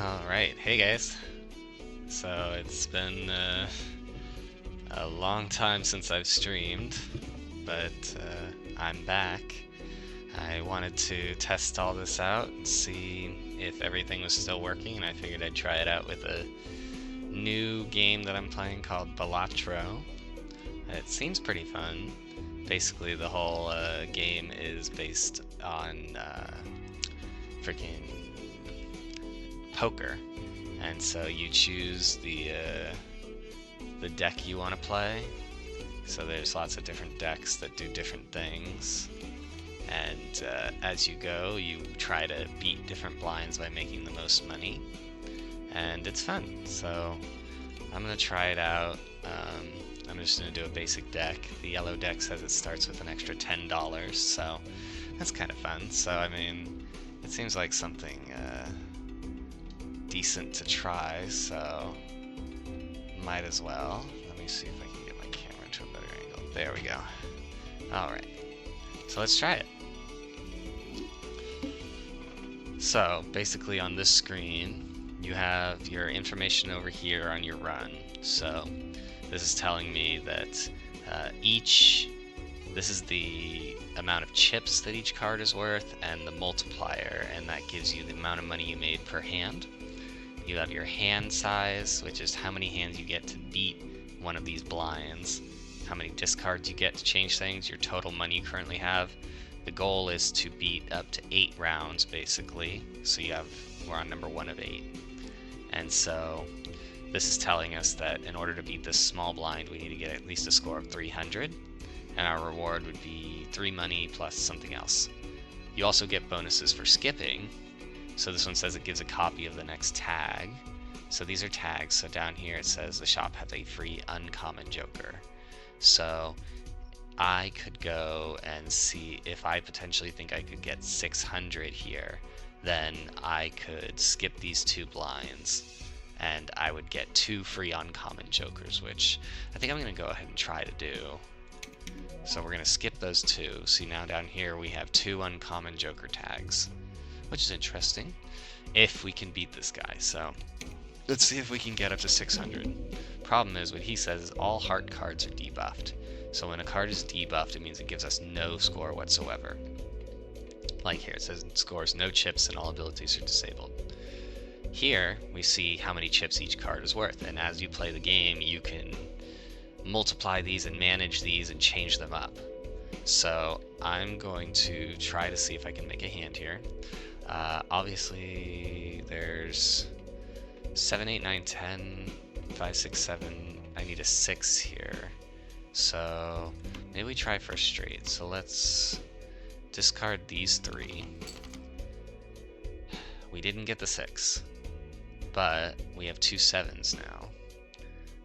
Alright, hey guys. So it's been a long time since I've streamed, but I'm back. I wanted to test all this out and see if everything was still working, and I figured I'd try it out with a new game that I'm playing called Balatro. It seems pretty fun. Basically, the whole game is based on freaking poker, and so you choose the deck you want to play. So there's lots of different decks that do different things, and as you go, you try to beat different blinds by making the most money, and it's fun. So I'm gonna try it out. I'm just gonna do a basic deck. The yellow deck says it starts with an extra $10, so that's kind of fun. So I mean, it seems like something decent to try, so might as well. Let me see if I can get my camera into a better angle. There we go. Alright, so let's try it. So basically on this screen you have your information over here on your run. So this is telling me that this is the amount of chips that each card is worth and the multiplier, and that gives you the amount of money you made per hand. You have your hand size, which is how many hands you get to beat one of these blinds, how many discards you get to change things, your total money you currently have. The goal is to beat up to 8 rounds, basically. So we're on number 1 of 8. And so this is telling us that in order to beat this small blind, we need to get at least a score of 300, and our reward would be 3 money plus something else. You also get bonuses for skipping. So this one says it gives a copy of the next tag. So these are tags. So down here it says the shop has a free uncommon joker. So I could go and see if I potentially think I could get 600 here. Then I could skip these 2 blinds and I would get 2 free uncommon jokers, which I think I'm going to go ahead and try to do. So we're going to skip those 2. See, now down here we have 2 uncommon joker tags, which is interesting if we can beat this guy. So let's see if we can get up to 600. Problem is, what he says is all heart cards are debuffed. So when a card is debuffed, it means it gives us no score whatsoever. Like here, it says it scores no chips and all abilities are disabled. Here, we see how many chips each card is worth, and as you play the game, you can multiply these and manage these and change them up. So I'm going to try to see if I can make a hand here. Obviously, there's 7, 8, 9, 10, 5, 6, 7. I need a 6 here. So maybe we try for a straight. So let's discard these 3. We didn't get the 6, but we have 2 7s now.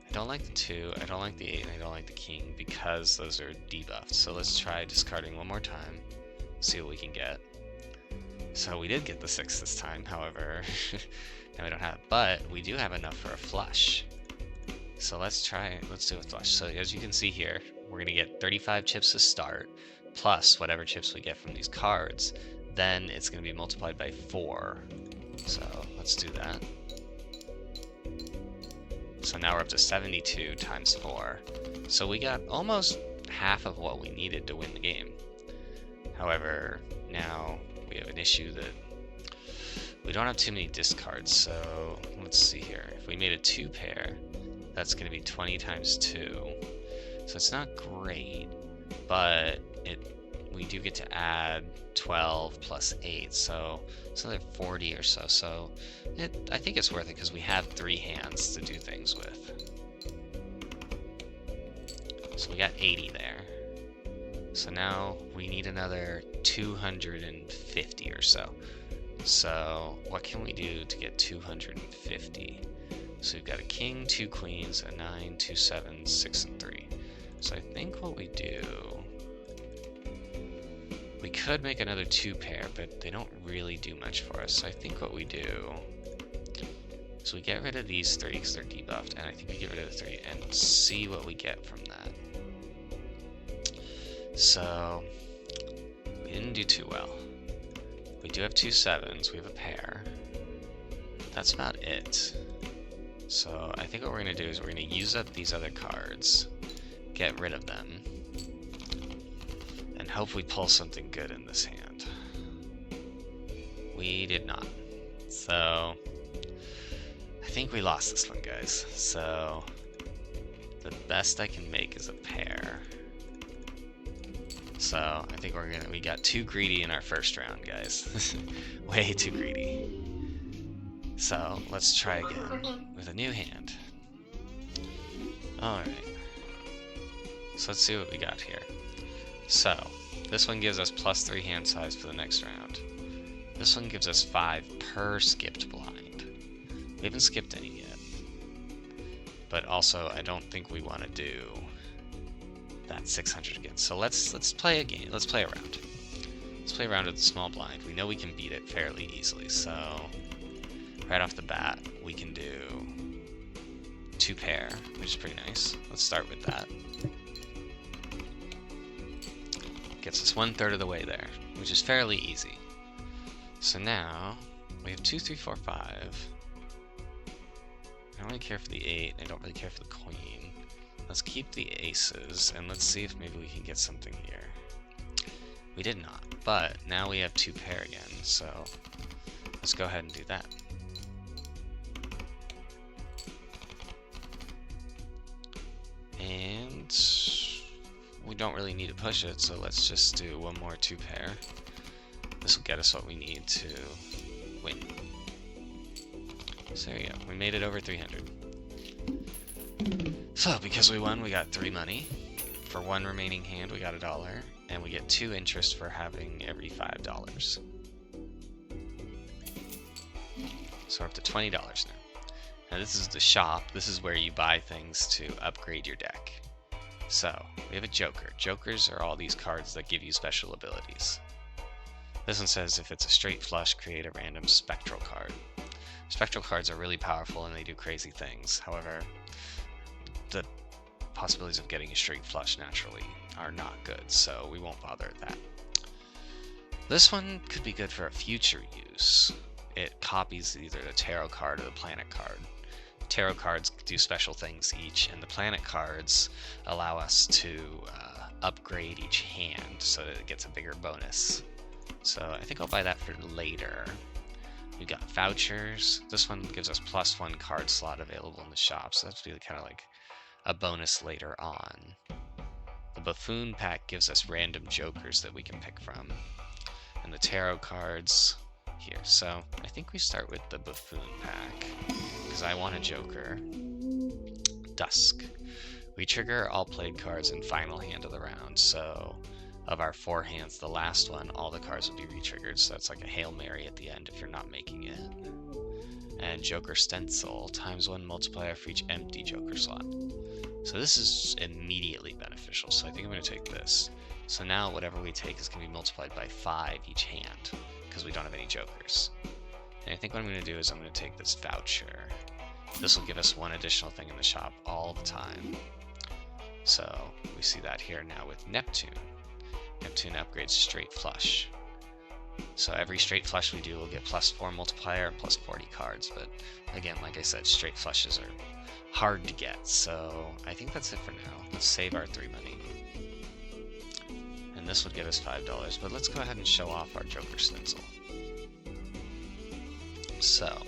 I don't like the 2, I don't like the 8, and I don't like the king because those are debuffed. So let's try discarding one more time, see what we can get. So we did get the 6 this time, however, now we don't have it, but we do have enough for a flush. So let's do a flush. So as you can see here, we're gonna get 35 chips to start, plus whatever chips we get from these cards. Then it's gonna be multiplied by 4. So let's do that. So now we're up to 72 times 4. So we got almost half of what we needed to win the game. However, now we have an issue that we don't have too many discards. So let's see here. If we made a 2 pair, that's going to be 20 times 2. So it's not great, but we do get to add 12 plus 8, so it's another 40 or so. So I think it's worth it because we have 3 hands to do things with. So we got 80 there. So now we need another 250 or so. So what can we do to get 250? So we've got a king, 2 queens, a 9, 2 sevens, 6 and 3. So I think what we do, we could make another 2 pair, but they don't really do much for us. So I think what we do, so we get rid of these 3 because they're debuffed, and I think we get rid of the 3 and see what we get from that. So we didn't do too well. We do have 2 sevens, we have a pair. that's about it. So I think what we're going to do is we're going to use up these other cards, get rid of them, and hope we pull something good in this hand. We did not. So I think we lost this one, guys. So the best I can make is a pair. So I think we got too greedy in our first round, guys. Way too greedy. So let's try again with a new hand. Alright. So let's see what we got here. So this one gives us +3 hand size for the next round. This one gives us 5 per skipped blind. We haven't skipped any yet. But also I don't think we want to do that 600 again. So let's play a game. Let's play a round. Let's play a round with the small blind. We know we can beat it fairly easily, so right off the bat we can do 2 pair, which is pretty nice. Let's start with that. Gets us 1/3 of the way there, which is fairly easy. So now we have 2, 3, 4, 5. I don't really care for the 8. I don't really care for the queen. Let's keep the aces, and let's see if maybe we can get something here. We did not, but now we have 2 pair again, so let's go ahead and do that. And we don't really need to push it, so let's just do one more 2 pair. This will get us what we need to win. So there you go, we made it over 300. So because we won, we got 3 money. For 1 remaining hand, we got $1, and we get 2 interest for having every $5. So we're up to $20 now. Now this is the shop. This is where you buy things to upgrade your deck. So we have a joker. Jokers are all these cards that give you special abilities. This one says if it's a straight flush, create a random spectral card. Spectral cards are really powerful and they do crazy things. However, the possibilities of getting a straight flush naturally are not good, so we won't bother with that. This one could be good for a future use. It copies either the tarot card or the planet card. Tarot cards do special things each, and the planet cards allow us to upgrade each hand so that it gets a bigger bonus. So I think I'll buy that for later. We've got vouchers. This one gives us +1 card slot available in the shop, so that's really kind of like a bonus later on. The buffoon pack gives us random jokers that we can pick from. And the tarot cards here. So I think we start with the buffoon pack, because I want a joker. Dusk. We trigger all played cards in final hand of the round, so of our 4 hands, the last one, all the cards will be re-triggered, so that's like a Hail Mary at the end if you're not making it. And Joker Stencil, ×1 multiplier for each empty Joker slot. So this is immediately beneficial, so I think I'm going to take this. So now whatever we take is going to be multiplied by 5 each hand, because we don't have any Jokers. And I think what I'm going to do is I'm going to take this voucher. This will give us 1 additional thing in the shop all the time. So we see that here now with Neptune. Neptune upgrades straight flush. So every straight flush we do will get +4 multiplier and +40 cards, but again, like I said, straight flushes are hard to get, so I think that's it for now. Let's save our 3 money. And this would get us $5, but let's go ahead and show off our Joker Stencil. So,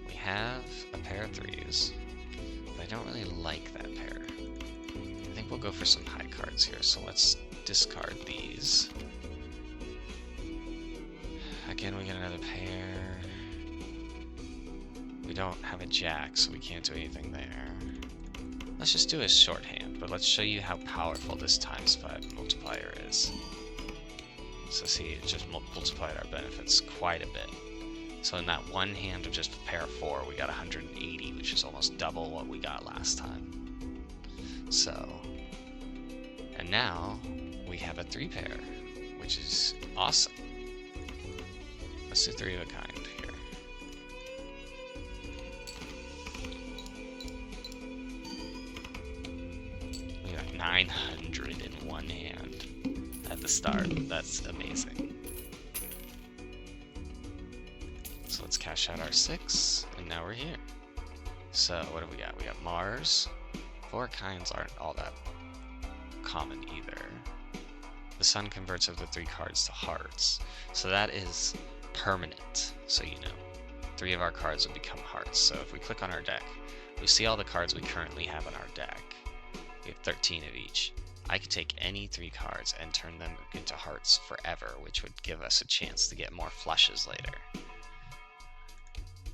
we have a pair of 3s, but I don't really like that pair. I think we'll go for some high cards here, so let's discard these. Again, we get another pair. We don't have a jack, so we can't do anything there. Let's just do a shorthand, but let's show you how powerful this ×5 multiplier is. So see, it just multiplied our benefits quite a bit. So in that 1 hand of just a pair of 4, we got 180, which is almost double what we got last time. So, and now we have a 3 pair, which is awesome. Let's do 3 of a kind here. We got 900 in 1 hand at the start. That's amazing. So let's cash flush out our 6, and now we're here. So what do we got? We got Mars. 4 kinds aren't all that common either. The sun converts of the 3 cards to hearts. So that is permanent, so you know. 3 of our cards will become hearts. So if we click on our deck, we see all the cards we currently have on our deck. We have 13 of each. I could take any 3 cards and turn them into hearts forever, which would give us a chance to get more flushes later.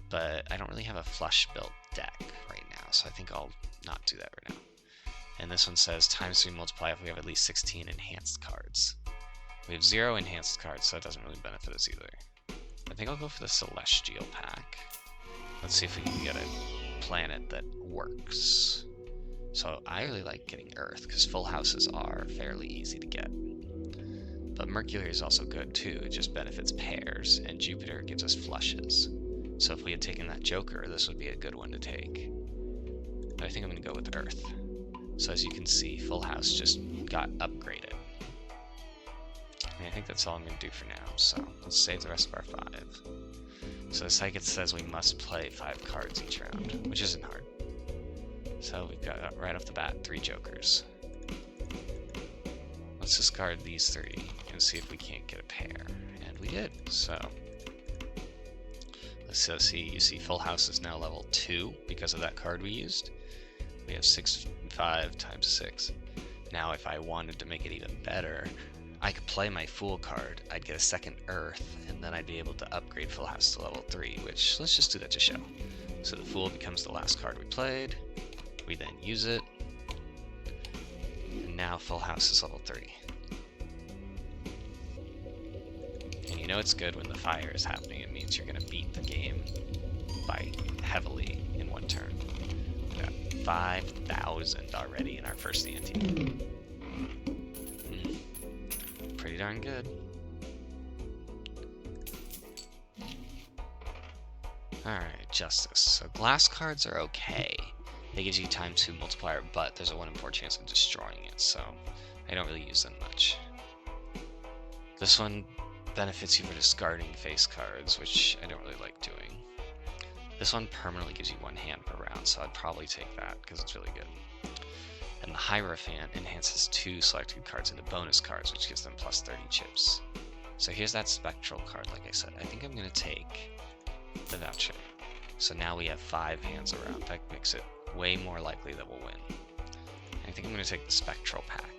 But I don't really have a flush built deck right now, so I think I'll not do that right now. And this one says times 3 multiply if we have at least 16 enhanced cards. We have 0 enhanced cards, so it doesn't really benefit us either. I think I'll go for the Celestial pack. Let's see if we can get a planet that works. So I really like getting Earth, because full houses are fairly easy to get. But Mercury is also good too, it just benefits pairs, and Jupiter gives us flushes. So if we had taken that Joker, this would be a good one to take. But I think I'm going to go with Earth. So as you can see, full house just got upgraded. And I think that's all I'm going to do for now, so let's save the rest of our 5. So the Psychic says we must play 5 cards each round, which isn't hard. So we've got, right off the bat, 3 Jokers. Let's discard these 3 and see if we can't get a pair. And we did, so... So you see full house is now level 2 because of that card we used. We have 6, 5 times 6. Now if I wanted to make it even better, I could play my Fool card, I'd get a second Earth, and then I'd be able to upgrade full house to level 3, which, let's just do that to show. So the Fool becomes the last card we played, we then use it, and now full house is level 3. And you know it's good when the fire is happening, it means you're going to beat the game by heavily in one turn. We got 5,000 already in our first ante. Pretty darn good. Alright, Justice. So glass cards are okay. They give you times 2 multiplier, but there's a 1 in 4 chance of destroying it, so I don't really use them much. This one benefits you for discarding face cards, which I don't really like doing. This one permanently gives you 1 hand per round, so I'd probably take that because it's really good. And the Hierophant enhances 2 selected cards into bonus cards, which gives them plus 30 chips. So here's that Spectral card, like I said. I think I'm going to take the Voucher. So now we have 5 hands around. That makes it way more likely that we'll win. I think I'm going to take the Spectral pack.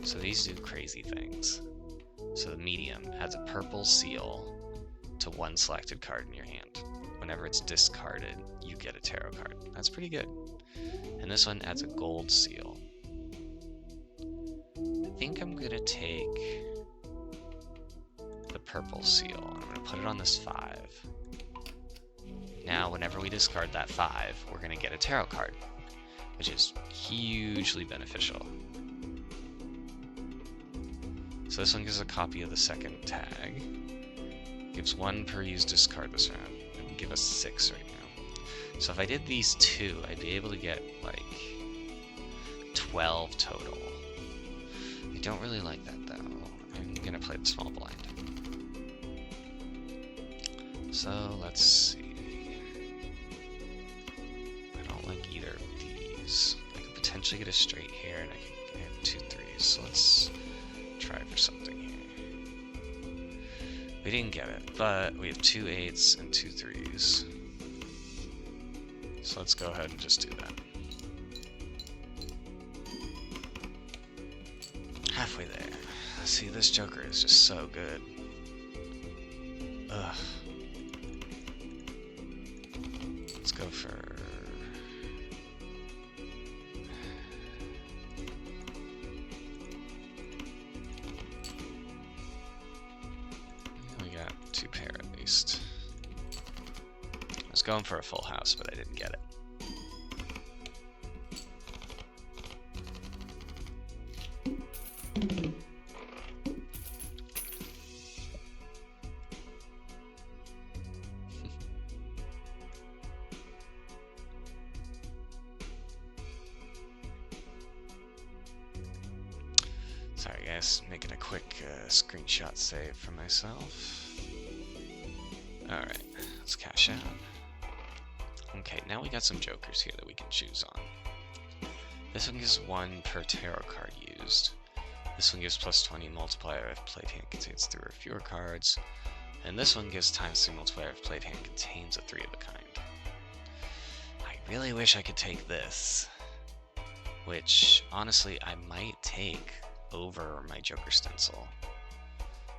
So these do crazy things. So the Medium adds a purple seal to 1 selected card in your hand. Whenever it's discarded, you get a tarot card. That's pretty good. And this one adds a gold seal. I think I'm going to take the purple seal. I'm going to put it on this 5. Now, whenever we discard that 5, we're going to get a tarot card, which is hugely beneficial. So this one gives a copy of the second tag. Gives 1 per used discard this round. It would give us 6 right now. So if I did these 2, I'd be able to get like 12 total. I don't really like that though. I'm gonna play the small blind. So let's see. I don't like either of these. I could potentially get a straight here, and I have 2 3s. So let's try for something here. We didn't get it, but we have 2 8s and 2 3s. So let's go ahead and just do that. Halfway there. See, this Joker is just so good. Ugh. Let's go for... we got 2 pair at least. I was going for a full house, but I didn't get it. Sorry guys, making a quick screenshot save for myself. Alright, let's cash out. Okay, now we got some jokers here that we can choose on. This one gives 1 per tarot card used. This one gives plus 20 multiplier if played hand contains 3 or fewer cards. And this one gives times 3 multiplier if played hand contains a 3 of a kind. I really wish I could take this, which honestly I might take over my Joker stencil,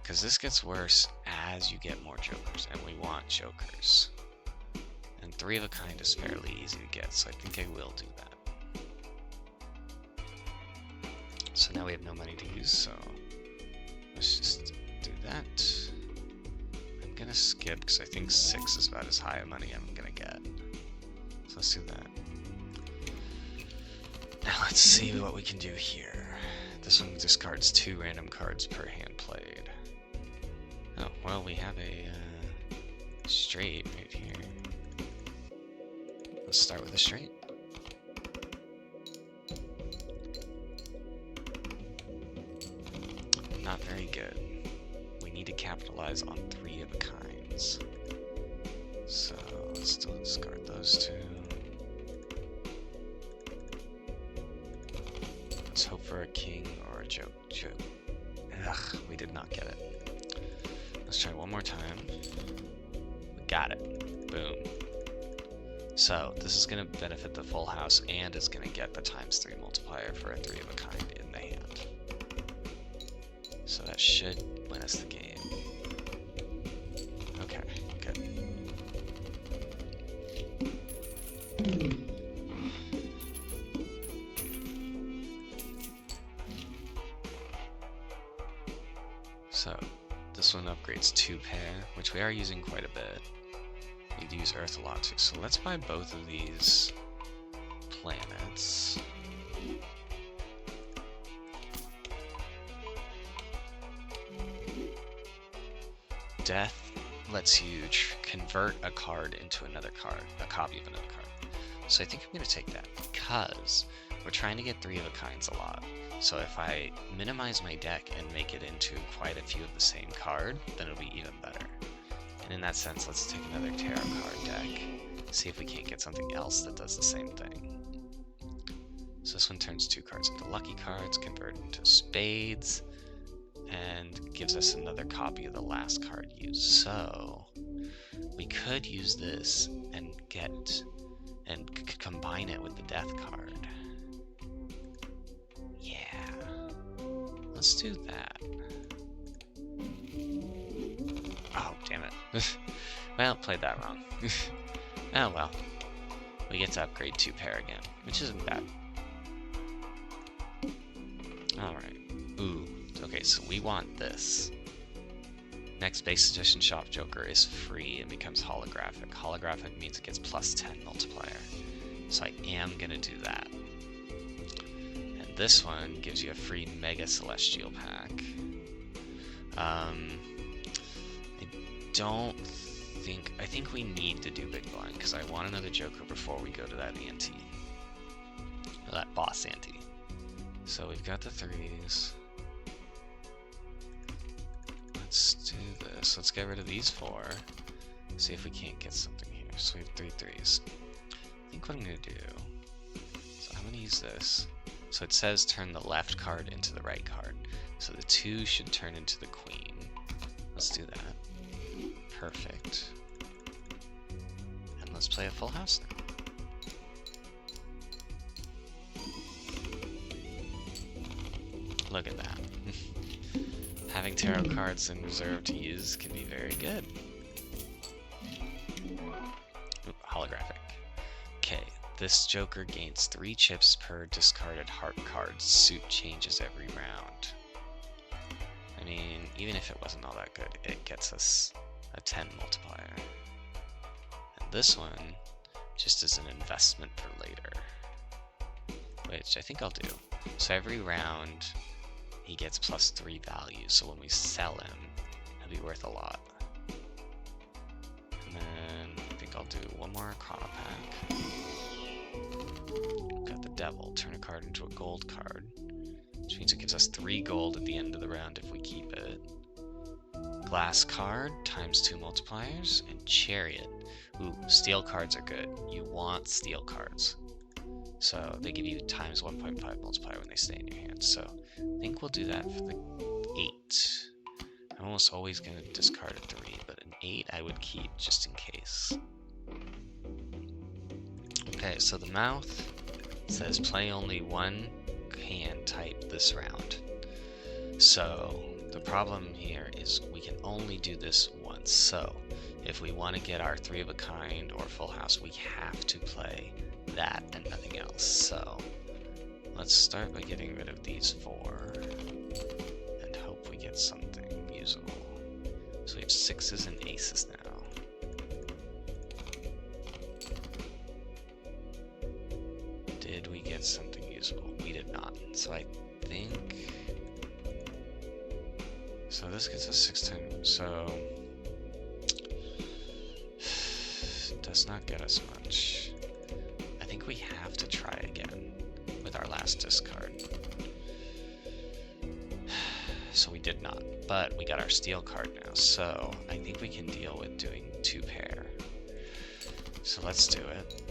because this gets worse as you get more jokers, and we want jokers. And 3 of a kind is fairly easy to get, so I think I will do that. So now we have no money to use, so let's just do that. I'm gonna skip because I think 6 is about as high a money I'm gonna get. So let's do that. Now let's see what we can do here. This one discards 2 random cards per hand played. Oh, well, we have a straight right here. Let's start with a straight. Not very good. We need to capitalize on 3 of a kinds. So let's still discard those 2. Let's hope for a king or a joke. Ugh, we did not get it. Let's try one more time. We got it. Boom. So this is going to benefit the full house and is going to get the times 3 multiplier for a 3 of a kind in the hand. So that should win us the game. Okay, good. So this one upgrades 2 pair, which we are using quite a bit. We'd use Earth a lot too, so let's buy both of these planets. Death lets you convert a card into another card, a copy of another card. So I think I'm going to take that because we're trying to get 3 of a kinds a lot. So if I minimize my deck and make it into quite a few of the same card, then it'll be even better. And in that sense, let's take another tarot card deck, see if we can't get something else that does the same thing. So this one turns 2 cards into lucky cards, convert into spades, and gives us another copy of the last card used. So we could use this and combine it with the death card. Yeah, let's do that. Oh, damn it. Well, played that wrong. Oh well. We get to upgrade 2 pair again, which isn't bad. Alright. Ooh. Okay, so we want this. Next base suggestion shop joker is free and becomes holographic. Holographic means it gets plus 10 multiplier. So I am gonna do that. And this one gives you a free Mega Celestial pack. I think we need to do Big Blind because I want another joker before we go to that ante. Or that boss ante. So we've got the 3s. Let's do this. Let's get rid of these 4. See if we can't get something here. So we have 3 3s. I think what I'm going to do is I'm going to use this. So it says turn the left card into the right card. So the 2 should turn into the queen. Let's do that. Perfect. And let's play a full house now. Look at that. Having tarot cards in reserve to use can be very good. Ooh, holographic. Okay, this joker gains 3 chips per discarded heart card. Suit changes every round. I mean, even if it wasn't all that good, it gets us a 10 multiplier. And this one just is an investment for later, which I think I'll do. So every round he gets plus 3 value, so when we sell him, he'll be worth a lot. And then I think I'll do one more Arcana pack. Got the Devil. Turn a card into a gold card, which means it gives us 3 gold at the end of the round if we keep it. Glass card, ×2 multipliers, and Chariot. Ooh, steel cards are good. You want steel cards. So they give you ×1.5 multiplier when they stay in your hand. So I think we'll do that for the 8. I'm almost always going to discard a 3, but an 8 I would keep just in case. Okay, so the mouth says play only one hand type this round. So the problem here is we can only do this once. So if we want to get our 3 of a kind or full house, we have to play that and nothing else. So let's start by getting rid of these 4 and hope we get something usable. So we have 6s and aces now. Did we get something usable? We did not. So I think... So this gets us 6 times. So... does not get us much. I think we have to try again with our last discard. So we did not, but we got our steel card now, so I think we can deal with doing 2 pair. So let's do it.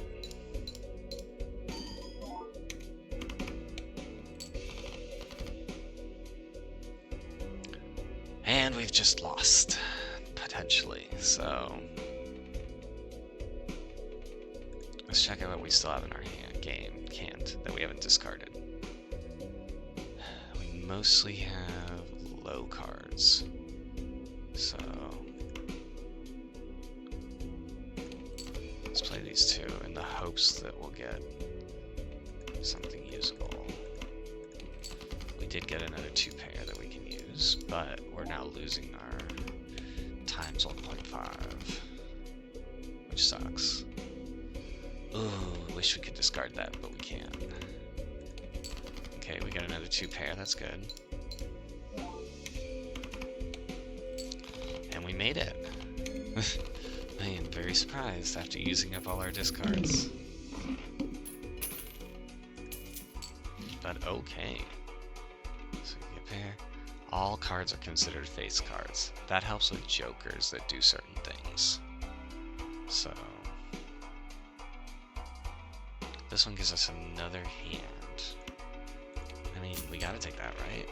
And we've just lost, potentially, so... Let's check out what we still have in our hand that we haven't discarded. We mostly have low cards, so let's play these 2 in the hopes that we'll get something usable. We did get another 2 pair that we can use, but we're now losing our ×1.5, which sucks. Ooh, wish we could discard that, but we can't. Okay, we got another 2 pair, that's good. And we made it. I am very surprised after using up all our discards. But okay. So we get a pair. All cards are considered face cards. That helps with jokers that do certain things. So... this one gives us another hand. I mean, we gotta take that, right?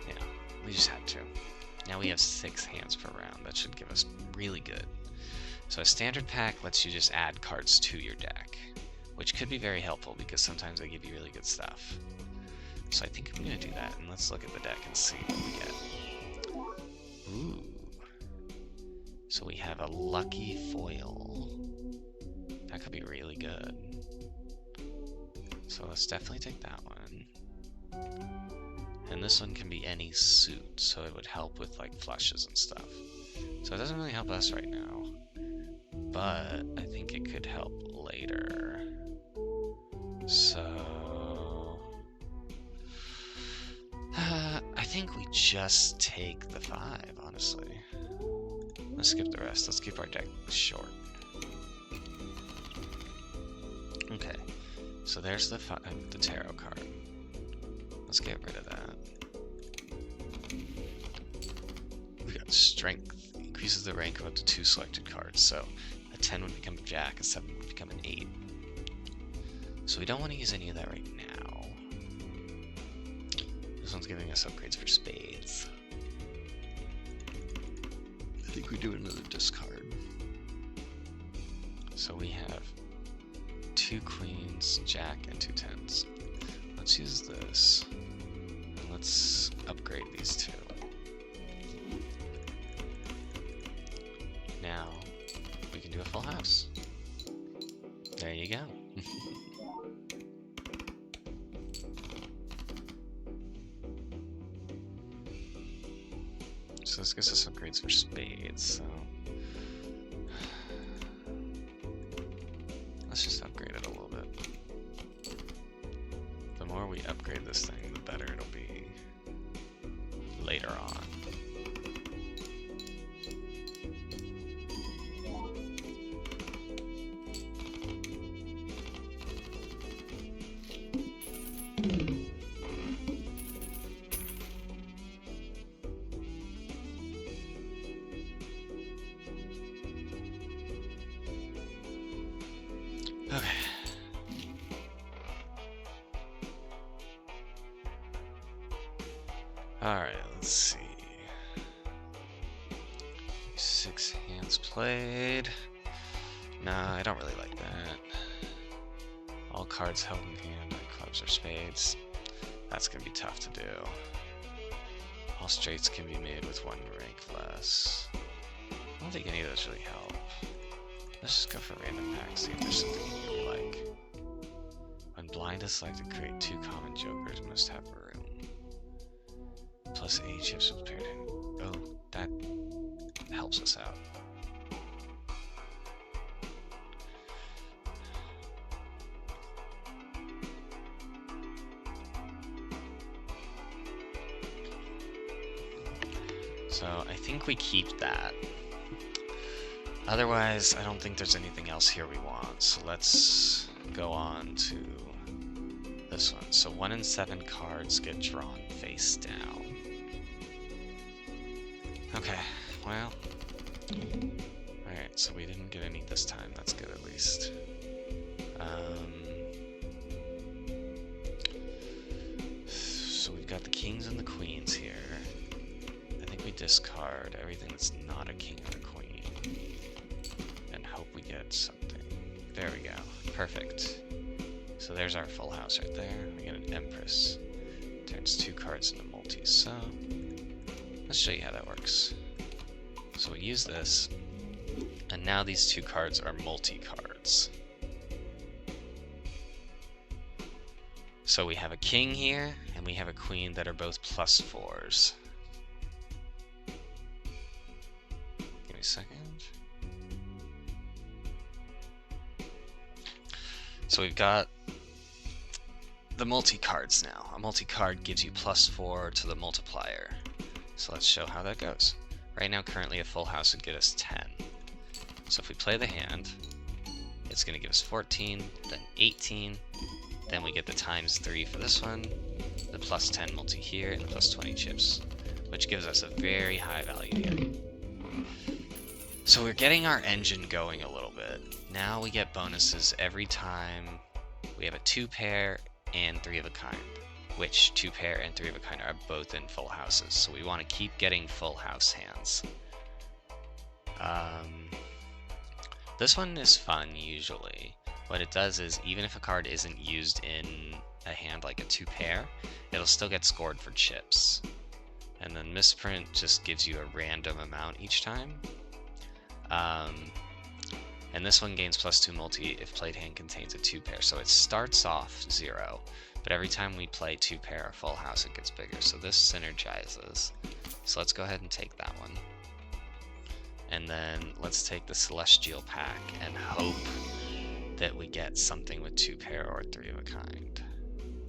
Yeah, we just had to. Now we have 6 hands per round. That should give us really good. So a standard pack lets you just add cards to your deck, which could be very helpful because sometimes they give you really good stuff. So I think I'm gonna do that, and let's look at the deck and see what we get. Ooh. So we have a lucky foil. That could be really good. So let's definitely take that one. And this one can be any suit, so it would help with like flushes and stuff. So it doesn't really help us right now, but I think it could help later. So I think we just take the 5, honestly. Let's skip the rest. Let's keep our deck short. Okay, so there's the tarot card. Let's get rid of that. We got strength. Increases the rank of up to 2 selected cards. So a 10 would become a jack, a 7 would become an 8. So we don't want to use any of that right now. This one's giving us upgrades for spades. I think we do another discard. So we have 2 queens, jack, and 2 10s. Let's use this. And let's upgrade these 2. Now, we can do a full house. There you go. So this gives us upgrades for spades, so... let's just upgrade it a little bit. The more we upgrade this thing, the better it'll be later on. Let's see. 6 hands played. Nah, I don't really like that. All cards held in hand, like clubs or spades. That's gonna be tough to do. All straights can be made with 1 rank less. I don't think any of those really help. Let's just go for random packs, see if there's something you like. When blind is selected, create 2 common jokers, must have room. Plus 8 chips with paired hand. Oh, that helps us out. So I think we keep that. Otherwise, I don't think there's anything else here we want. So let's go on to this one. So 1 in 7 cards get drawn face down. Okay, well. Alright, so we didn't get any this time. That's good at least. So we've got the kings and the queens here. I think we discard everything that's not a king or a queen. And hope we get something. There we go. Perfect. So there's our full house right there. We get an empress. Turns 2 cards into multis. So let's show you how that works. So we use this, and now these 2 cards are multi-cards. So we have a king here, and we have a queen that are both +4s. Give me a second. So we've got the multi-cards now. A multi-card gives you +4 to the multiplier. So let's show how that goes. Right now, currently a full house would get us 10. So if we play the hand, it's going to give us 14, then 18, then we get the ×3 for this one, the +10 multi here, and the +20 chips, which gives us a very high value here. So we're getting our engine going a little bit. Now we get bonuses every time we have a 2-pair and 3 of a kind, which 2-pair and 3 of a kind are both in full houses. So we want to keep getting full house hands. This one is fun usually. What it does is, even if a card isn't used in a hand like a 2-pair, it'll still get scored for chips. And then misprint just gives you a random amount each time. And this one gains +2 multi if played hand contains a 2-pair. So it starts off 0, but every time we play 2-pair or full house, it gets bigger. So this synergizes. So let's go ahead and take that one. And then let's take the Celestial pack and hope that we get something with 2-pair or 3 of a kind,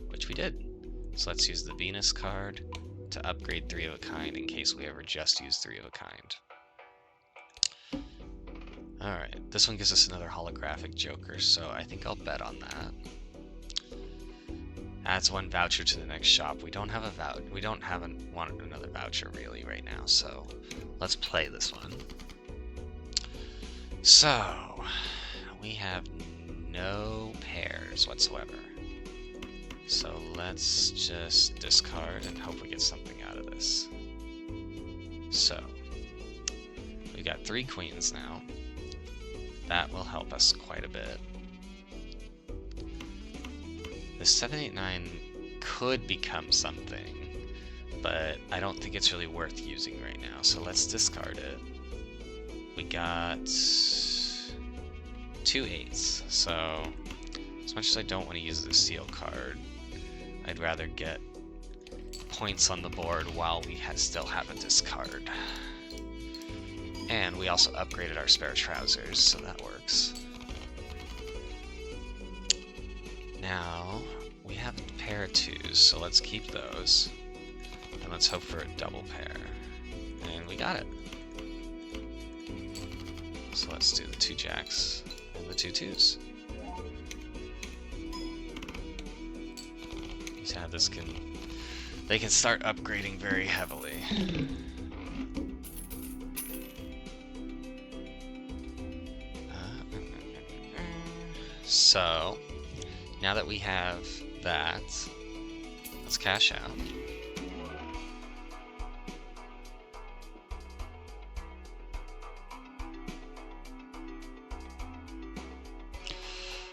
which we did. So let's use the Venus card to upgrade 3 of a kind in case we ever just use 3 of a kind. Alright, this one gives us another holographic joker, so I think I'll bet on that. Adds 1 voucher to the next shop. We don't have a want another voucher really right now, so let's play this one. So we have no pairs whatsoever. So let's just discard and hope we get something out of this. So we got 3 queens now. That will help us quite a bit. The 789 could become something, but I don't think it's really worth using right now, so let's discard it. We got 2 8s, so as much as I don't want to use the seal card, I'd rather get points on the board while we still have a discard. And we also upgraded our spare trousers, so that works. Now, we have a pair of 2s, so let's keep those. And let's hope for a double pair. And we got it. So let's do the 2 jacks and the 2 2s. Yeah, they can start upgrading very heavily. So, now that we have that, let's cash out.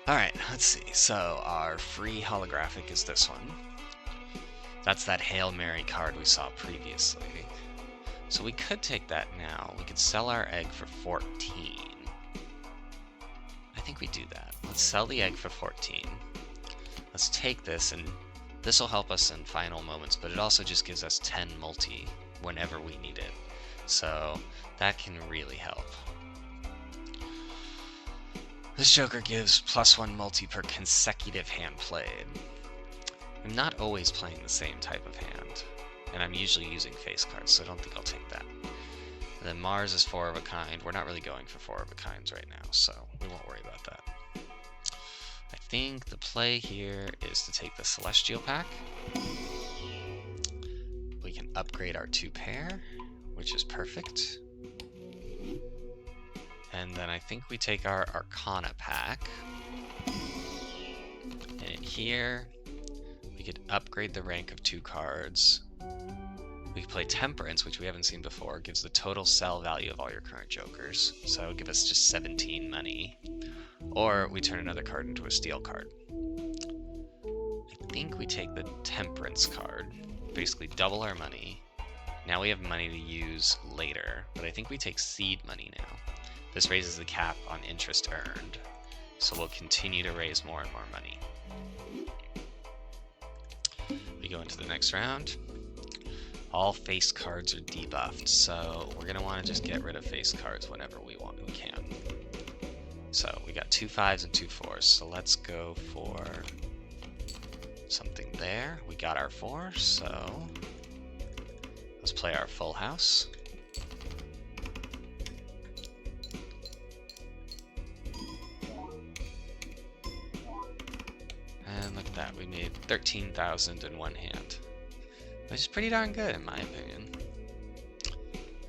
Alright, let's see. So our free holographic is this one. That's that Hail Mary card we saw previously. So we could take that now. We could sell our egg for 14. I think we do that. Let's sell the egg for 14. Let's take this, and this will help us in final moments, but it also just gives us 10 multi whenever we need it. So that can really help. This joker gives +1 multi per consecutive hand played. I'm not always playing the same type of hand, and I'm usually using face cards, so I don't think I'll take that. And then Mars is 4 of a kind. We're not really going for 4 of a kinds right now, so we won't worry about that. I think the play here is to take the Celestial Pack. We can upgrade our 2 pair, which is perfect. And then I think we take our Arcana pack. And in here, we could upgrade the rank of 2 cards. We could play Temperance, which we haven't seen before. Gives the total sell value of all your current jokers. So that would give us just 17 money. Or we turn another card into a steel card. I think we take the Temperance card. Basically double our money. Now we have money to use later. But I think we take seed money now. This raises the cap on interest earned, so we'll continue to raise more and more money. We go into the next round. All face cards are debuffed, so we're going to want to just get rid of face cards whenever we can. So we got 2 5s and 2 4s, so let's go for something there. We got our 4, so let's play our full house. And look at that, we made 13,000 in one hand, which is pretty darn good in my opinion.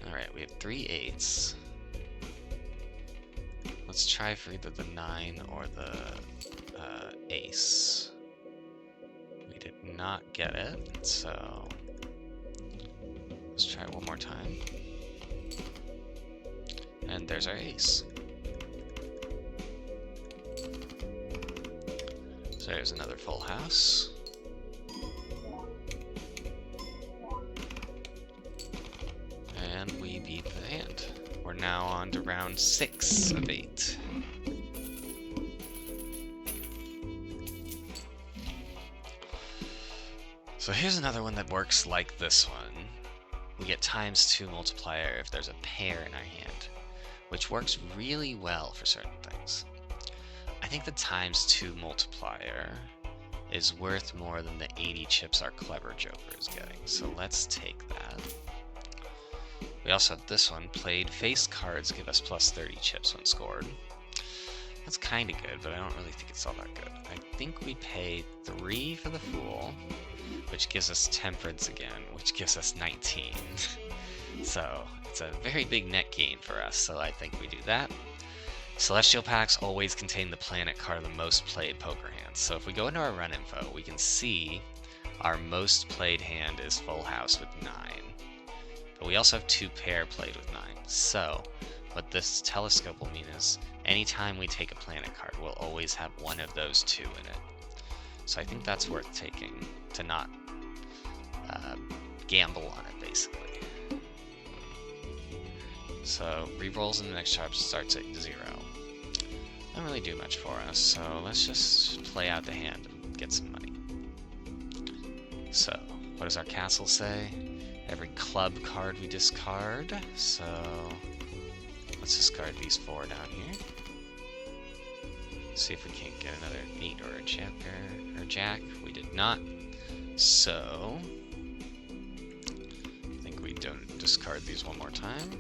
Alright, we have 3 8s. Let's try for either the 9 or the ace. We did not get it, so let's try one more time. And there's our ace. So there's another full house. And we beat the hand. We're now on to round 6 of 8. So here's another one that works like this one. We get ×2 multiplier if there's a pair in our hand, which works really well for certain things. I think the ×2 multiplier is worth more than the 80 chips our clever joker is getting, so let's take that. We also have this one, played face cards give us +30 chips when scored. That's kind of good, but I don't really think it's all that good. I think we pay 3 for the Fool, which gives us Temperance again, which gives us 19. So it's a very big net gain for us, so I think we do that. Celestial packs always contain the planet card of the most played poker hands. So if we go into our run info, we can see our most played hand is full house with 9. But we also have 2 pair played with 9. So what this telescope will mean is anytime we take a planet card, we'll always have one of those 2 in it. So I think that's worth taking to not gamble on it, basically. So rerolls in the next chart starts at 0. Don't really do much for us, so let's just play out the hand and get some money. So what does our castle say? Every club card we discard, so let's discard these 4 down here. See if we can't get another 8 or a checker or jack. We did not, so I think we don't discard these one more time.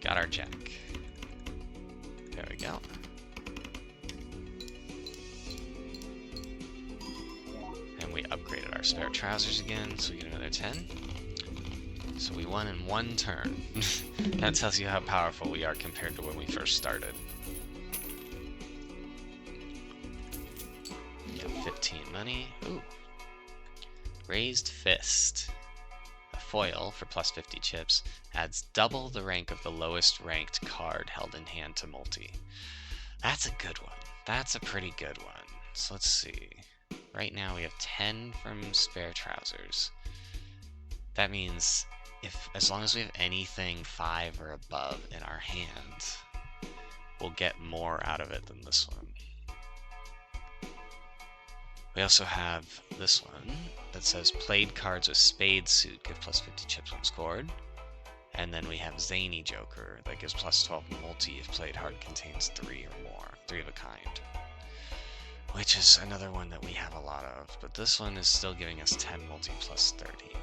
Got our jack. There we go. And we upgraded our spare trousers again, so we get another 10. So we won in 1 turn. That tells you how powerful we are compared to when we first started. We got 15 money. Ooh. Raised Fist. A foil for +50 chips adds double the rank of the lowest ranked card held in hand to multi. That's a good one. That's a pretty good one. So let's see. Right now we have 10 from spare trousers. That means as long as we have anything 5 or above in our hand, we'll get more out of it than this one. We also have this one that says played cards with spade suit give plus 50 chips when scored. And then we have Zany Joker that gives plus 12 multi if played hard contains 3 or more, 3 of a kind. Which is another one that we have a lot of, but this one is still giving us 10 multi plus 30.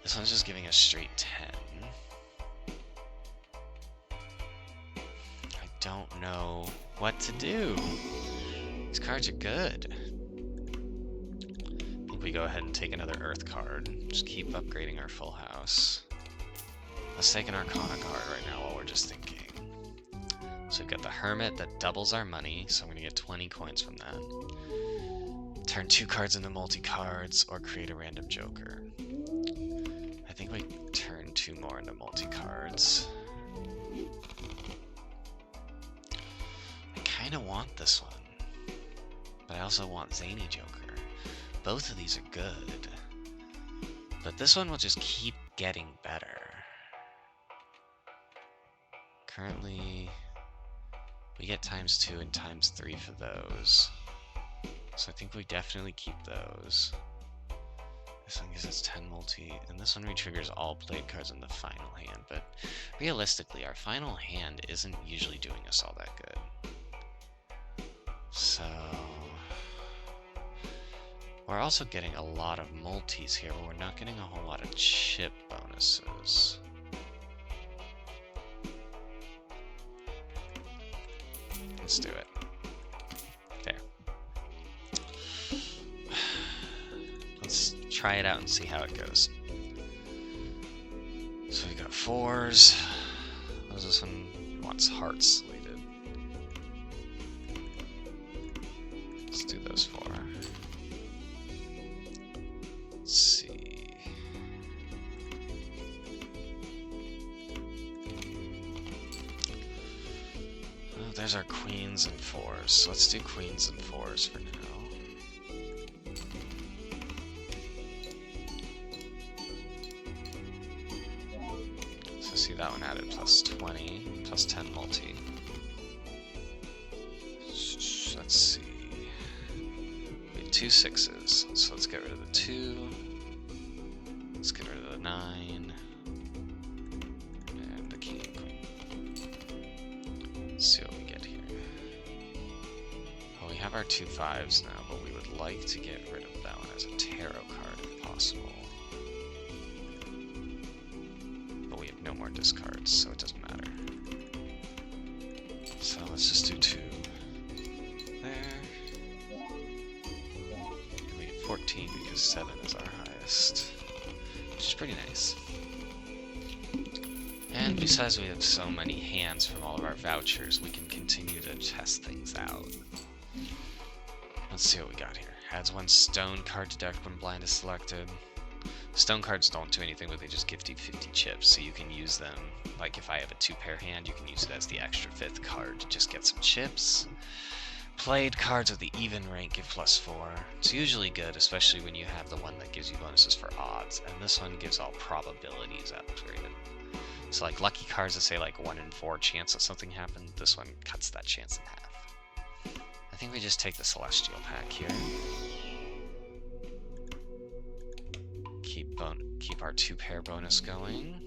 This one's just giving us straight 10. I don't know what to do. These cards are good. I think we go ahead and take another Earth card. Just keep upgrading our full house. Let's take an Arcana card right now while we're just thinking. So we've got the Hermit that doubles our money, so I'm going to get 20 coins from that. Turn 2 cards into multi-cards, or create a random Joker. I think we turn 2 more into multi-cards. I kind of want this one, but I also want Zany Joker. Both of these are good, but this one will just keep getting better. Currently, we get ×2 and ×3 for those. So I think we definitely keep those. This one gives us 10 multi, and this one re-triggers all played cards in the final hand, but realistically, our final hand isn't usually doing us all that good. So we're also getting a lot of multis here, but we're not getting a whole lot of chip bonuses. Let's do it. There. Let's try it out and see how it goes. So we got 4s. What is this one? It wants hearts slated. Let's do those 4. Let's see. There's our queens and 4s. So let's do queens and 4s for now. So see that one added plus 20, plus 10 multi. Let's see. We have 2 6s. So let's get rid of the 2. Let's get rid of the 9. And the king and queen. Let's see what we get here. Well, we have our 2 5s now, but we would like to get rid of that one as a tarot card if possible. But we have no more discards, so it doesn't matter. So let's just do 2 there. And we get 14 because 7 is our highest, which is pretty nice. And besides we have so many hands from all of our vouchers, we can continue to test things out. Let's see what we got here. Adds 1 stone card to deck when blind is selected. Stone cards don't do anything, but they just give you 50 chips, so you can use them. Like if I have a 2-pair hand, you can use it as the extra 5th card to just get some chips. Played cards with the even rank give plus 4. It's usually good, especially when you have the one that gives you bonuses for odds, and this one gives all probabilities upgraded. So like lucky cards that say like 1 in 4 chance that something happened, this one cuts that chance in half. I think we just take the Celestial pack here. Keep our 2-pair bonus going.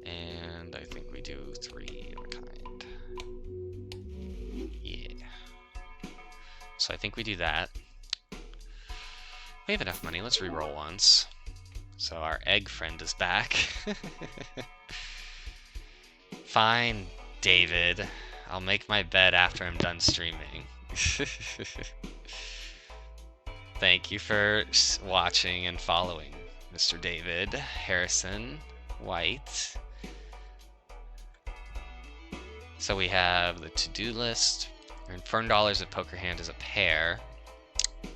And I think we do 3 of a kind. Yeah. So I think we do that. We have enough money, let's re-roll once. So our egg friend is back. Fine, David. I'll make my bed after I'm done streaming. Thank you for watching and following, Mr. David Harrison White. So we have the to-do list. Earn $4 if poker hand is a pair. I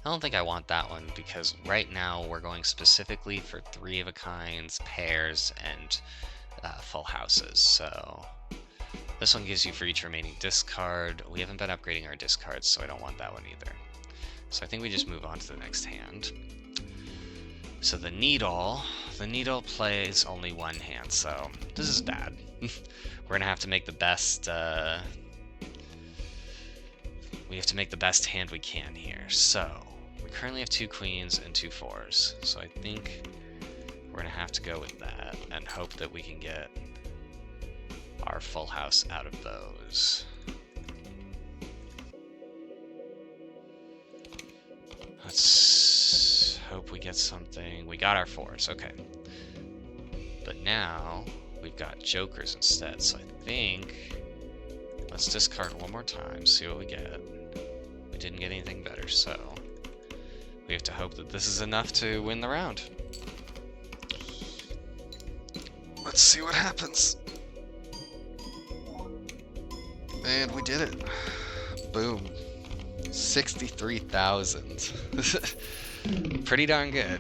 don't think I want that one because right now we're going specifically for 3 of a kinds, pairs, and full houses. So This one gives you for each remaining discard. We haven't been upgrading our discards, so I don't want that one either. So I think we just move on to the next hand. So the needle plays only one hand, so this is bad. We're gonna have to make the best, we have to make the best hand we can here. So we currently have 2 queens and 2 fours, so I think we're gonna have to go with that and hope that we can get our full house out of those. Let's hope we get something. We got our fours, okay. But now we've got jokers instead, so I think let's discard one more time, see what we get. We didn't get anything better, so we have to hope that this is enough to win the round. Let's see what happens. And we did it. Boom. 63,000. Pretty darn good.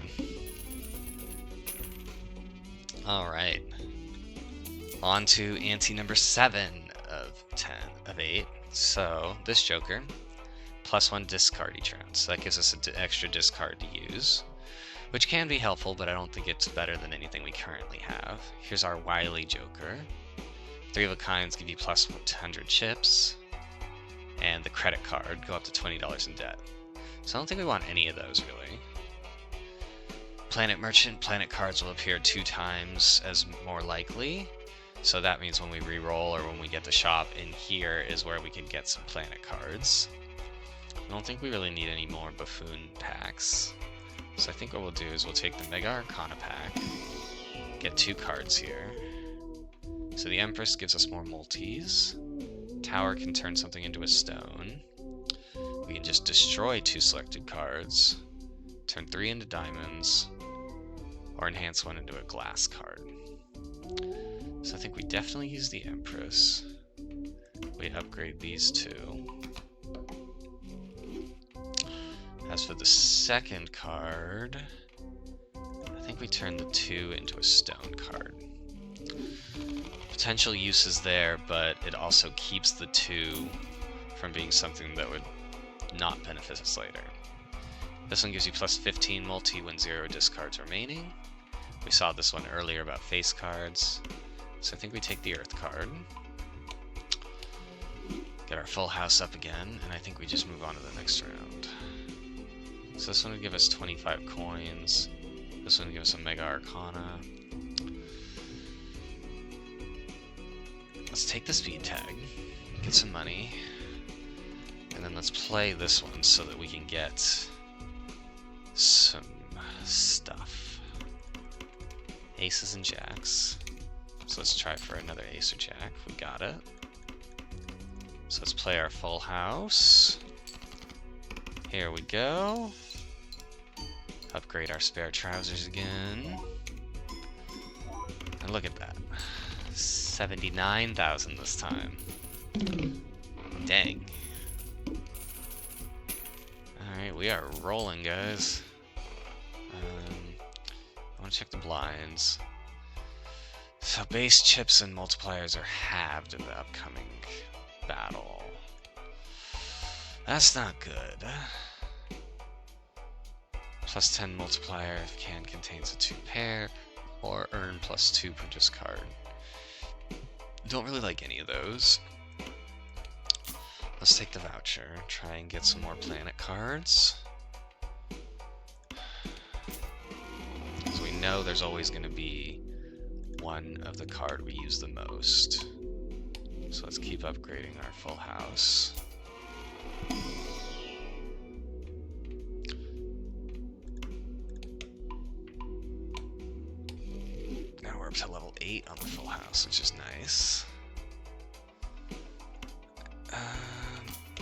Alright. On to ante number 7 of 8. So, this joker, +1 discard each round. So that gives us an extra discard to use, which can be helpful, but I don't think it's better than anything we currently have. Here's our wily joker. 3 of a kinds give you +100 chips, and the credit card go up to $20 in debt. So I don't think we want any of those, really. Planet Merchant, planet cards will appear 2 times as more likely, so that means when we re-roll or when we get the shop in here is where we can get some planet cards. I don't think we really need any more buffoon packs, so I think what we'll do is we'll take the Mega Arcana pack, get 2 cards here. So the Empress gives us more multis. Tower can turn something into a stone. We can just destroy 2 selected cards, turn 3 into diamonds, or enhance 1 into a glass card. So I think we definitely use the Empress. We upgrade these 2. As for the second card, I think we turn the 2 into a stone card. Potential uses there, but it also keeps the 2 from being something that would not benefit us later. This one gives you +15 multi when 0 discards remaining. We saw this one earlier about face cards, so I think we take the Earth card. Get our full house up again, and I think we just move on to the next round. So this one would give us 25 coins. This one would give us a Mega Arcana. Let's take the speed tag, get some money, and then let's play this one so that we can get some stuff. Aces and jacks. So let's try for another ace or jack. We got it. So let's play our full house. Here we go. Upgrade our spare trousers again. And look at that. 79,000 this time. Dang. Alright, we are rolling, guys. I want to check the blinds. So base chips and multipliers are halved in the upcoming battle. That's not good. +10 multiplier if can contains a 2 pair, or earn +2 per discard. Don't really like any of those. Let's take the voucher, try and get some more planet cards. So we know there's always going to be one of the card we use the most. So let's keep upgrading our full house. Now we're up to level 8 on the full house, which is nice.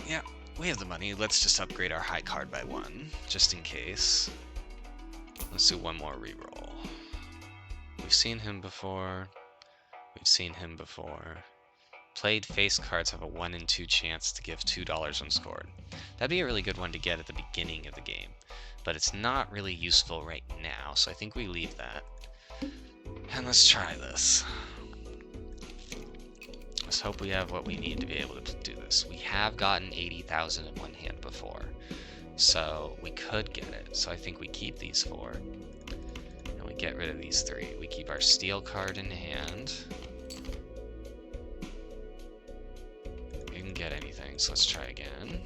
Yeah, we have the money. Let's just upgrade our high card by 1, just in case. Let's do one more reroll. We've seen him before. We've seen him before. Played face cards have a 1 in 2 chance to give $2 when scored. That'd be a really good one to get at the beginning of the game, but it's not really useful right now, so I think we leave that. And let's try this. Let's hope we have what we need to be able to do this. We have gotten 80,000 in one hand before, so we could get it. So I think we keep these 4, and we get rid of these 3. We keep our steel card in hand. We didn't get anything, so let's try again.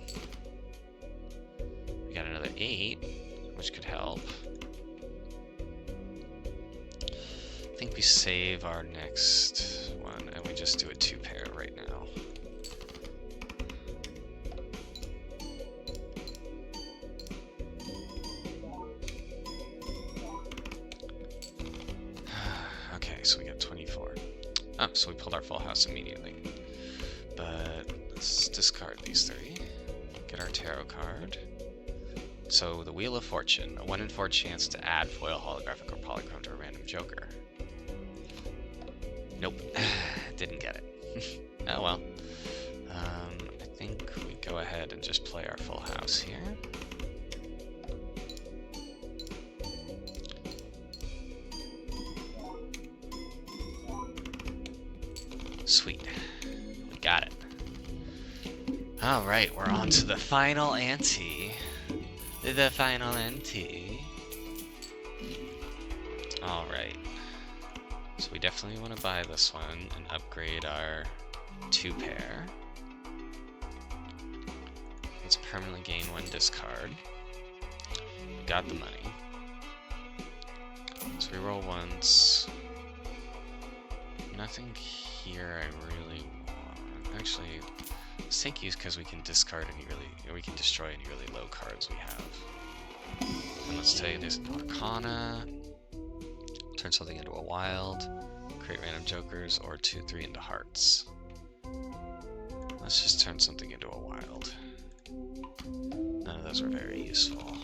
We got another 8, which could help. I think we save our next one, and we just do a 2-pair right now. Okay, so we got 24. Oh, so we pulled our full house immediately. But let's discard these 3. Get our tarot card. So the Wheel of Fortune, a 1 in 4 chance to add foil, holographic, or polychrome to a random joker. Nope, didn't get it. Oh well. I think we go ahead and just play our full house here. Sweet, we got it. All right, we're on to the final ante. The final ante. All right. So we definitely want to buy this one and upgrade our 2-pair. Let's permanently gain 1 discard. Got the money. So we roll once. Nothing here I really want. Actually, let's take use because we can discard any we can destroy any really low cards we have. And let's say there's an Arcana. Turn something into a wild, create random jokers, or 2-3 into hearts. Let's just turn something into a wild. None of those were very useful.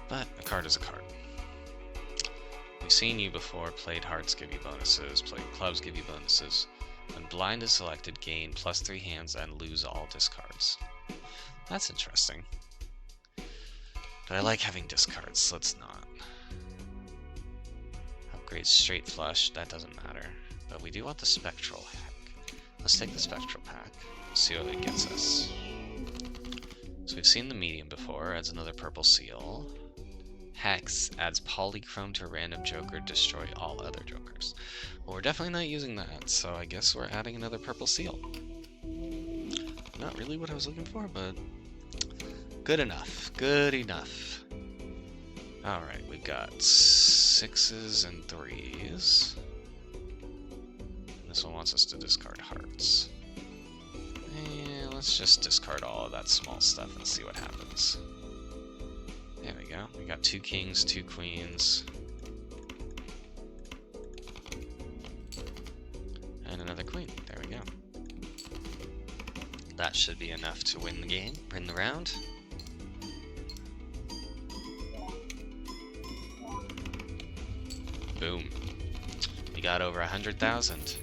But a card is a card. We've seen you before. Played hearts give you bonuses, played clubs give you bonuses. When blind is selected, gain +3 hands and lose all discards. That's interesting. But I like having discards, so let's not. Upgrade straight flush, that doesn't matter. But we do want the spectral pack. Let's take the spectral pack, see what it gets us. So we've seen the medium before, adds another purple seal. Hex adds polychrome to a random joker, destroy all other jokers. Well, we're definitely not using that, so I guess we're adding another purple seal. Not really what I was looking for, but good enough. Good enough. Alright, we got 6s and 3s. And this one wants us to discard hearts. And let's just discard all of that small stuff and see what happens. There we go. We got 2 kings, 2 queens. And another queen. There we go. That should be enough to win the game, win the round. Boom. We got over 100,000.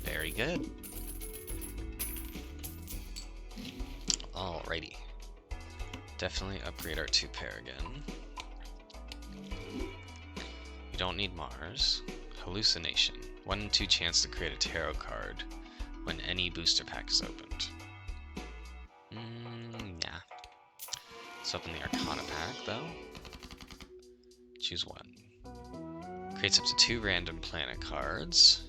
Very good. Alrighty. Definitely upgrade our 2-pair again. We don't need Mars. Hallucination. 1 in 2 chance to create a tarot card when any booster pack is opened. Yeah. Let's open the Arcana pack, though. Choose 1. Creates up to 2 random planet cards.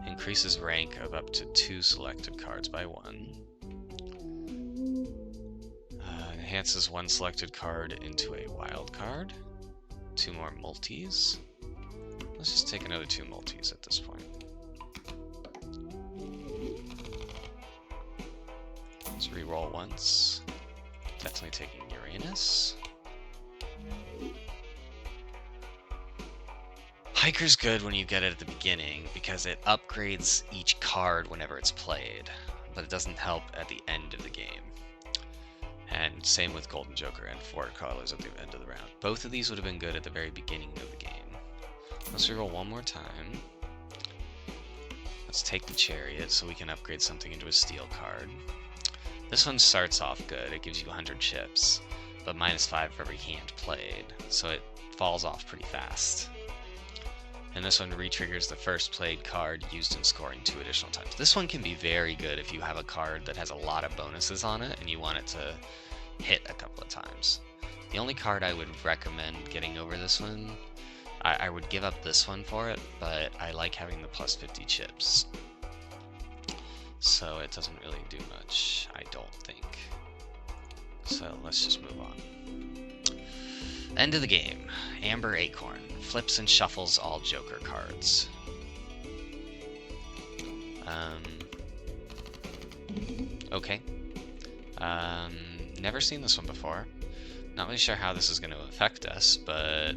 Increases rank of up to 2 selected cards by 1. Enhances 1 selected card into a wild card. 2 more multis. Let's just take another 2 multis at this point. Let's reroll once. Definitely taking Uranus. Hiker's good when you get it at the beginning because it upgrades each card whenever it's played, but it doesn't help at the end of the game. And same with Golden Joker and Forward Colors at the end of the round. Both of these would have been good at the very beginning of the game. Let's reroll one more time. Let's take the Chariot so we can upgrade something into a steel card. This one starts off good, it gives you 100 chips, but -5 for every hand played, so it falls off pretty fast. And this one re-triggers the first played card used in scoring 2 additional times. This one can be very good if you have a card that has a lot of bonuses on it and you want it to hit a couple of times. The only card I would recommend getting over this one, I would give up this one for it, but I like having the plus 50 chips. So it doesn't really do much, I don't think. So let's just move on. End of the game. Amber Acorn. Flips and shuffles all Joker cards. Okay. Never seen this one before. Not really sure how this is going to affect us, but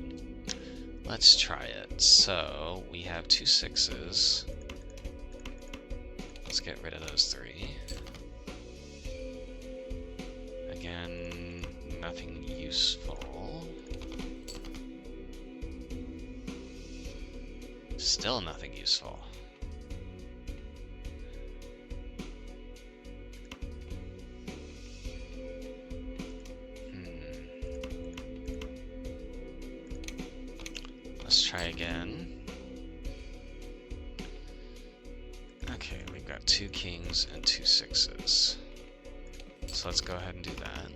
let's try it. So, we have 2 6s. Let's get rid of those 3. Again, nothing useful. Still nothing useful. Let's try again. Okay, we've got 2 kings and 2 6s. So let's go ahead and do that.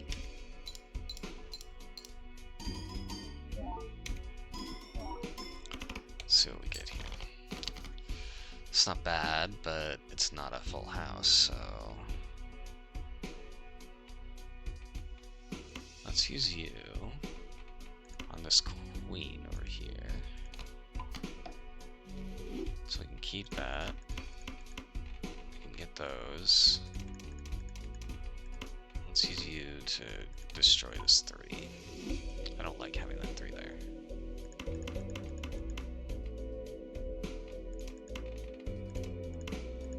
See what we get here. It's not bad, but it's not a full house, so let's use you on this queen over here. So we can keep that. We can get those. Let's use you to destroy this 3. I don't like having that 3 there.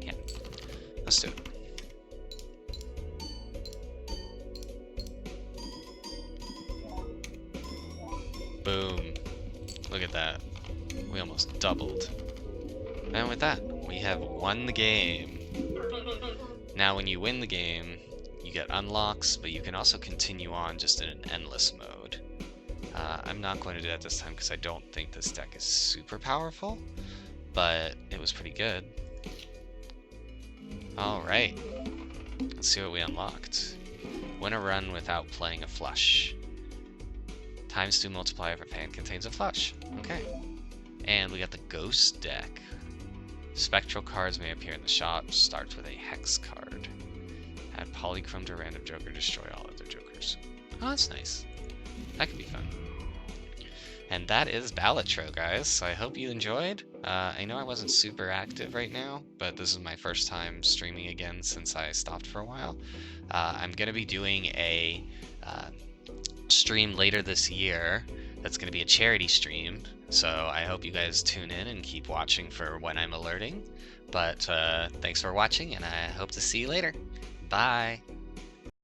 Yeah, let's do it. Boom. Look at that. We almost doubled. And with that, we have won the game. Now when you win the game, you get unlocks, but you can also continue on just in an endless mode. I'm not going to do that this time because I don't think this deck is super powerful, but it was pretty good. Alright, let's see what we unlocked. Win a run without playing a flush. ×2 multiplier if a hand contains a flush. Okay. And we got the Ghost deck. Spectral cards may appear in the shop. Starts with a Hex card. Add Polychrome to random Joker. Destroy all other Jokers. Oh, that's nice. That could be fun. And that is Balatro, guys. So I hope you enjoyed. I know I wasn't super active right now, but this is my first time streaming again since I stopped for a while. I'm going to be doing a stream later this year that's going to be a charity stream, so I hope you guys tune in and keep watching for when I'm alerting. But thanks for watching, and I hope to see you later. Bye!